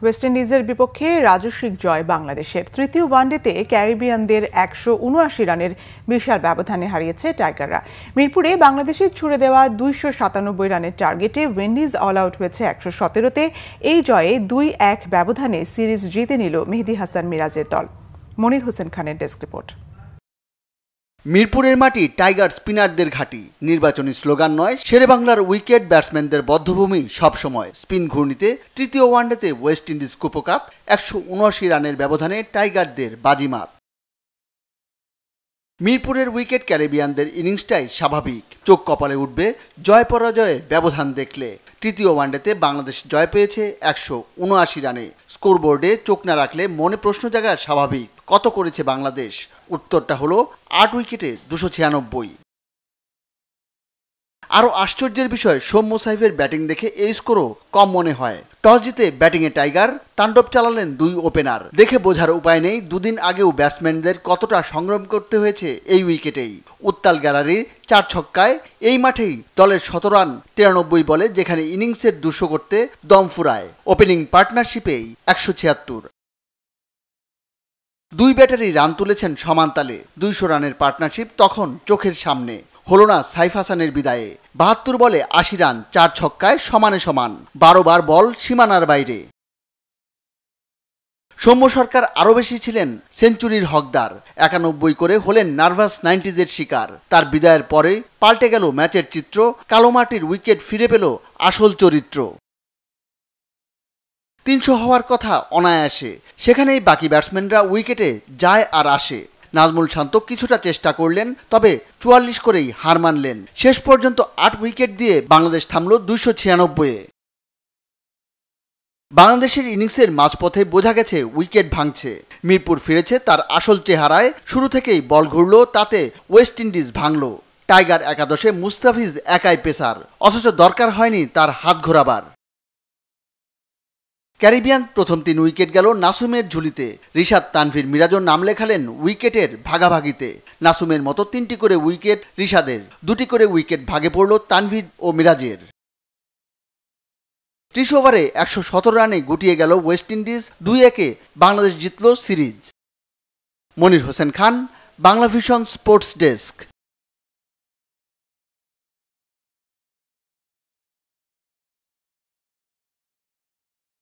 West ইন্ডিজের বিপক্ষে রাজস্বিক জয় বাংলাদেশের। তৃতীয় ওয়ানডেতে ক্যারিবিয়ানদের ১৭৯ রানের বিশাল ব্যবধানে হারিয়েছে টাইগাররা। মিরপুরে বাংলাদেশের ছুড়ে দেওয়া ২৯৭ রানের টার্গেটে উইন্ডিজ অল আউট হয়েছে ১১৭তে। এই জয়ে ২-১ ব্যবধানে সিরিজ জিতে নিল মেহেদী হাসান মিরাজের দল। মনির হোসেন খানের ডেস্ক রিপোর্ট। মিরপুরের মাটি টাইগার স্পিনারদের ঘাঁটি। নির্বাচনী স্লোগান নয়, শেরেবাংলার উইকেট ব্যাটসম্যানদের বদ্ধভূমি। সবসময় স্পিন ঘূর্ণিতে তৃতীয় ওয়ানডেতে ওয়েস্ট ইন্ডিজ কুপকাত ১৭৯ রানের ব্যবধানে টাইগারদের বাজিমাত। মিরপুরের উইকেট ক্যারিবিয়ানদের ইনিংসটাই স্বাভাবিক। চোখ কপালে উঠবে জয় পরাজয়ের ব্যবধান দেখলে। তৃতীয় ওয়ানডেতে বাংলাদেশ জয় পেয়েছে ১৭৯ রানে। স্কোরবোর্ডে চোখ না রাখলে মনে প্রশ্ন জাগা স্বাভাবিক, কত করেছে বাংলাদেশ? উত্তরটা হলো ৮ উইকেটে ২৯৬। আরও আশ্চর্যের বিষয়, সৌম্য সাইফের ব্যাটিং দেখে এই স্কোরও কম মনে হয়। টস জিতে ব্যাটিংয়ে টাইগার, তাণ্ডব চালালেন দুই ওপেনার। দেখে বোঝার উপায় নেই দুদিন আগেও ব্যাটসম্যানদের কতটা সংগ্রাম করতে হয়েছে এই উইকেটেই। উত্তাল গ্যালারি ৪ ছক্কায় এই মাঠেই দলের ১৭ রান ৯৩ বলে, যেখানে ইনিংসের ২০০ করতে দম ফুরায়। ওপেনিং পার্টনারশিপেই ১৭৬। দুই ব্যাটারি রান তুলেছেন সমান তালে। ২০০ রানের পার্টনারশিপ তখন চোখের সামনে। হলো না সাইফ হাসানের বিদায়ে। ৭২ বলে ৮০ রান ৪ ছক্কায় সমানে সমান। ১২ বার বল সীমানার বাইরে। সৌম্য সরকার আরও বেশি ছিলেন সেঞ্চুরির হকদার। ৯১ করে হলেন নার্ভাস 90s-এর শিকার। তার বিদায়ের পরে পাল্টে গেল ম্যাচের চিত্র। কালো মাটির উইকেট ফিরে পেল আসল চরিত্র। ৩০০ হওয়ার কথা অনায়াসে, সেখানেই বাকি ব্যাটসম্যানরা উইকেটে যায় আর আসে। নাজমুল শান্ত কিছুটা চেষ্টা করলেন, তবে ৪৪ করেই হার মানলেন। শেষ পর্যন্ত ৮ উইকেট দিয়ে বাংলাদেশ থামল ২৯৬-এ। বাংলাদেশের ইনিংসের মাঝপথে বোঝা গেছে উইকেট ভাঙছে। মিরপুর ফিরেছে তার আসল চেহারায়। শুরু থেকেই বল ঘুরল, তাতে ওয়েস্ট ইন্ডিজ ভাঙল। টাইগার একাদশে মুস্তাফিজ একাই পেসার, অথচ দরকার হয়নি তার হাত ঘোরাবার। ক্যারিবিয়ান প্রথম ৩ উইকেট গেল নাসুমের ঝুলিতে। রিশাদ, তানভীর, মিরাজও নাম লেখালেন উইকেটের ভাগাভাগিতে। নাসুমের মতো ৩টি করে উইকেট রিশাদের, ২টি করে উইকেট ভাগে পড়ল তানভীর ও মিরাজের। ৩০ ওভারে ১১৭ রানে গুটিয়ে গেল ওয়েস্ট ইন্ডিজ। ২-১-এ বাংলাদেশ জিতল series. Monir Hossain Khan, Bangla vision sports desk.